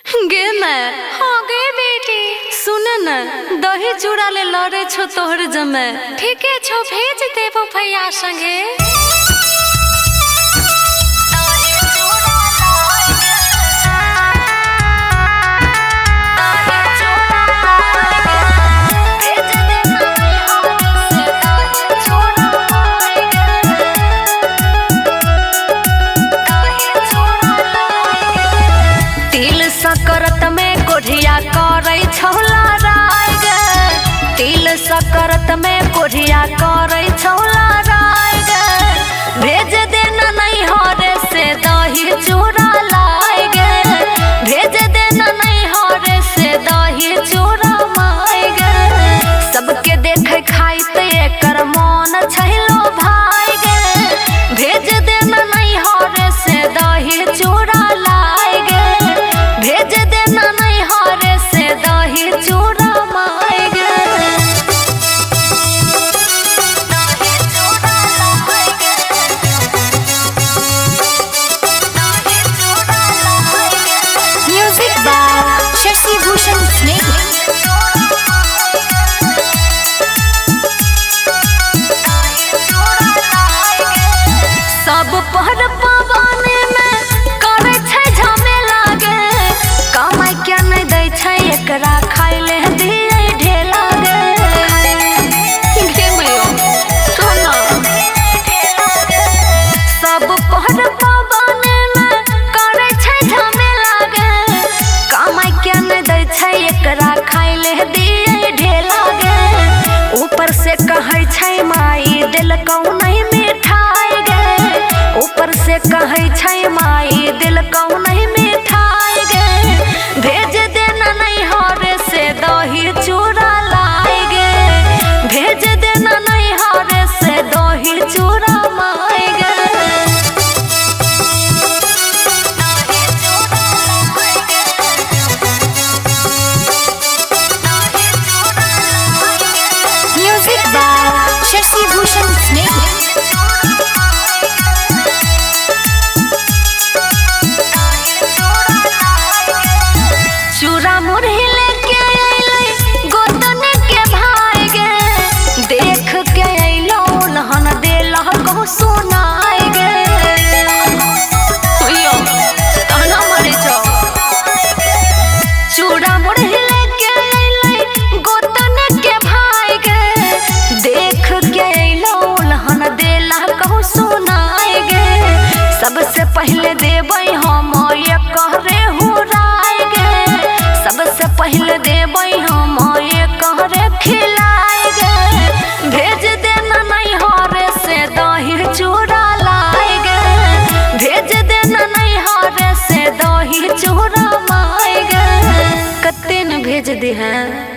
गे मैं हाँ गे बेटी। सुन न दही चूड़ा ले लड़े छो तोहर जमे। ठीके छो भेज देबो भैया संगे। सकरत में कोढ़िया करे छौला राय गे। तिल सकरत में कोढ़िया करे छौला राय गे। भेज देना नहीं हरे से दही चूड़ा लाए गे। भेज देना नहीं हरे से दही चूड़ा माय गे। सबके देखे खाई ते एकर मन छैलो भाई गे। भेज देना नहीं हरे से दही चूड़ा लाए गे। भेज देना नहीं हरे से दही चूड़ा माय गे। म्यूजिक बाय शशि भूषण स्नेह। सब पर पवने में करे छै झमेला गे। कमाई क्या नहीं दै छै एकरा खाई ले दिए ढेला गे। गे मयो सोना सब पर पवने में करे छै झमेला गे। कमाई क्या नहीं दै छै एकरा खाई ले दिए ढेला गे। ऊपर से कहै छै माई देलकौ नहीं मिठाई गे। ऊपर से कहै छै माई देलकौ नहीं मिठाई गे। भेज देना नहीं हरे से दही चूड़ा लाए गे। भेज देना नहीं हरे से दही चूड़ा माय गे। म्यूजिक बाय शशि भूषण स्नेह। चूड़ा मुरही लेके अइलै गोतन के भाई गे। देख के अइलो लहन देलह कहूँ सुनाई गे। कहना मरे छौ चूड़ा मुरही लेके अइलै गोतन के भाई गे। देख के अइलो लहन देलह कहूँ सुनाई गे। सबसे पहले देबै हम ये कहरे हुराय गे। सबसे पहले देबै हम ये कहरे खिलाए गे। भेज देना नहीं हरे से दही चूड़ा लाए गे। भेज देना नहीं हरे से दही चूड़ा माय गे। कते न भेज दे हैं।